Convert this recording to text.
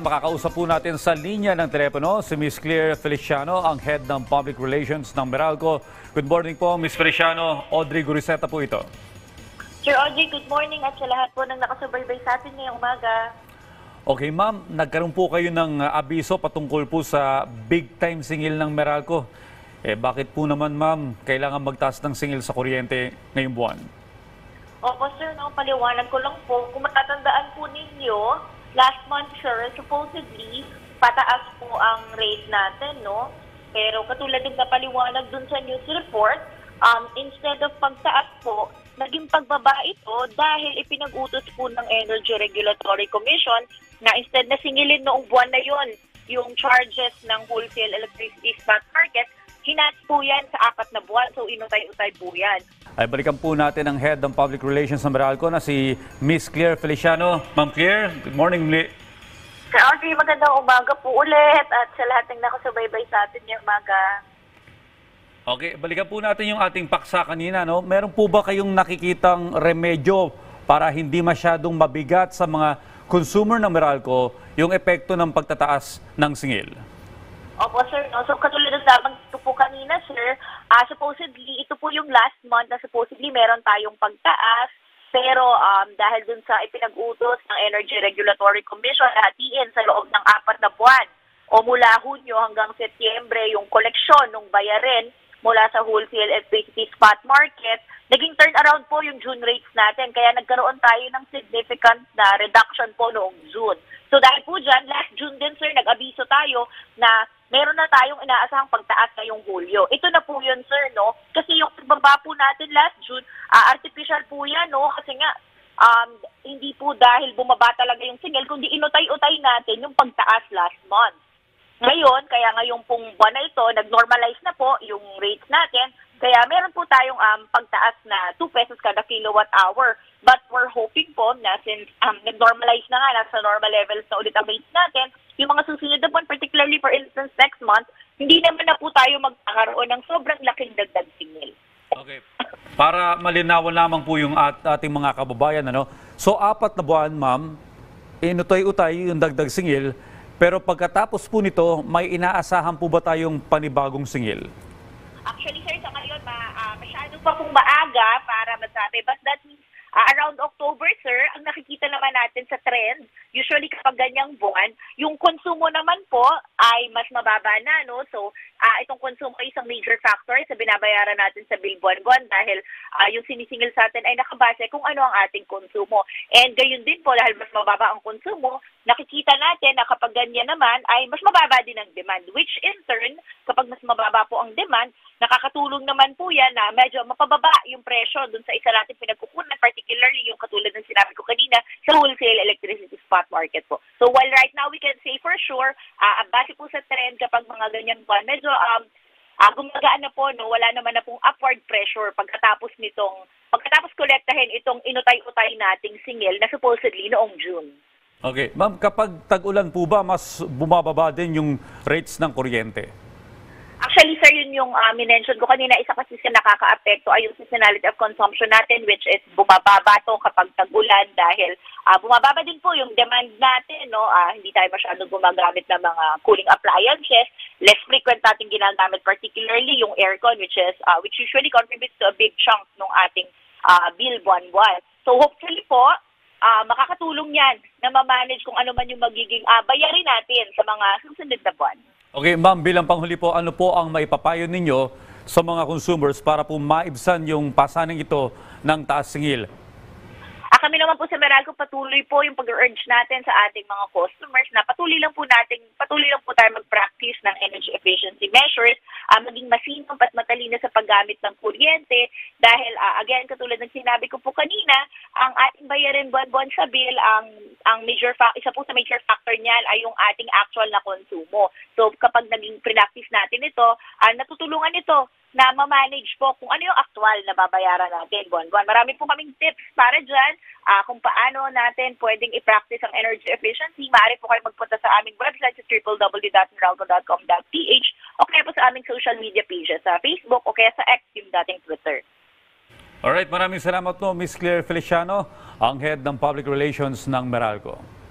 Makakausap po natin sa linya ng telepono si Ms. Claire Feliciano, ang Head ng Public Relations ng Meralco. Good morning po, Ms. Feliciano. Audrey Guriseta po ito. Sir Audrey, good morning at sa lahat po ng nakasubaybay sa atin ngayong umaga. Okay ma'am, nagkaroon po kayo ng abiso patungkol po sa big time singil ng Meralco. Bakit po naman ma'am, kailangan magtaas ng singil sa kuryente ngayong buwan? Opo sir, paliwanag ko lang po. Kung matatandaan po ninyo, last month sir, supposedly, pataas po ang rate natin, no? Pero katulad ng napaliwanag dun sa news report, instead of pagtaas po, naging pagbaba ito dahil ipinag-utos po ng Energy Regulatory Commission na instead na singilin noong buwan na yon yung charges ng wholesale electricity spot market, hinat po yan sa 4 na buwan. So inutay-utay po yan. Ay balikan po natin ang Head ng Public Relations ng Meralco na si Ms. Claire Feliciano. Ma'am Claire, good morning muli. Sir Audrey, magandang umaga po ulit at sa lahat ng nakasubaybay sa atin ngayong umaga. Okay, balikan po natin yung ating paksa kanina. No? Meron po ba kayong nakikitang remedyo para hindi masyadong mabigat sa mga consumer ng Meralco yung epekto ng pagtataas ng singil? Opo sir, no? So katulad ng lamang ito po kanina sir, supposedly ito po yung last month na supposedly meron tayong pagtaas, pero dahil dun sa ipinag-utos ng Energy Regulatory Commission na hatiin sa loob ng 4 na buwan o mula Hunyo hanggang Setyembre yung koleksyon ng bayarin mula sa wholesale electricity spot market, naging turnaround po yung June rates natin. Kaya nagkaroon tayo ng significant na reduction po noong June. So dahil po dyan, last June din sir, nag-abiso tayo na meron na tayong inaasahang pagtaas ngayong Hulyo. Ito na po yun sir, no? Kasi yung pagbaba po natin last June, artificial po yan, no? Kasi nga, hindi po dahil bumaba talaga yung singil, kundi inutay-utay natin yung pagtaas last month. Ngayon, kaya ngayong pong buwan na ito, nag-normalize na po yung rates natin. Kaya meron po tayong pagtaas na 2 pesos kada kilowatt hour. But we're hoping po na since nag-normalize na nga, nasa normal levels na ulit ang rates natin, yung mga susunod na buwan, particularly for instance next month, hindi naman na po tayo magkakaroon ng sobrang laking dagdag singil. Okay. Para malinawan lamang po yung ating mga kababayan, ano? So 4 na buwan, ma'am, inutay-utay yung dagdag singil. Pero pagkatapos po nito, may inaasahan po ba tayong panibagong singil? Actually, sir, sa ngayon, masyado pa pong maaga para masabi. But that means, around October, sir, ang nakikita naman natin sa trend, usually kapag ganyang buwan, yung konsumo naman po ay mas mababa na, no? So, itong konsumo ay isang major factor sa binabayaran natin sa bill buwan-buwan dahil yung sinisingil sa atin ay nakabase kung ano ang ating konsumo. And gayon din po, dahil mas mababa ang konsumo, nakikita natin na kapag ganyan naman ay mas mababa din ang demand, which in turn, kapag mas mababa po ang demand, nakakatulong naman po yan na medyo mapababa yung presyo dun sa isa natin pinagkukunan, particularly yung katulad ng sinabi ko kanina sa wholesale electricity spot market po. So while right now we can say for sure, base po sa trend kapag mga ganyan buwan, medyo gumagaan na po, no? Wala naman na pong upward pressure pagkatapos kolektahin itong inutay-utay nating singil na supposedly noong June. Okay. Ma'am, kapag tag-ulan po ba, mas bumababa din yung rates ng kuryente? Actually, sir, yun yung minention ko kanina, isa kasi sa nakaka-apekto ay yung seasonality of consumption natin, which is bumababa to kapag tag-ulan dahil bumababa din po yung demand natin, no? Hindi tayo masyadong gumagamit ng mga cooling appliances, less frequent natin ginagamit, particularly yung aircon, which usually contributes to a big chunk ng ating bill buwan-buwan. So hopefully po, makakatulong yan na ma-manage kung ano man yung magiging bayarin natin sa mga susunod na buwan. Okay, ma'am, bilang panghuli po, ano po ang maipapayo ninyo sa mga consumers para po maibsan yung pasaning ito ng taas singil? Kami naman po sa Meralco, patuloy po yung pag-urge natin sa ating mga customers na patuloy lang po tayo mag-practice ng energy efficiency measures, maging masinop at matalino sa paggamit ng kuryente dahil again, katulad ng sinabi ko po kanina, ang ating bayarin buwan-buwan sa bill, isa po sa major factor niyan ay yung ating actual na konsumo. So kapag naging practice natin ito, natutulungan ito na ma-manage po kung ano yung actual na babayaran natin buwan-buwan. Marami po kaming tips para dyan kung paano natin pwedeng i-practice ang energy efficiency. Maaari po kayo magpunta sa aming website sa www.meralco.com.ph o kaya po sa aming social media pages sa Facebook o kaya sa X, yung dating Twitter. Alright, maraming salamat po, Ms. Claire Feliciano, ang Head ng Public Relations ng Meralco.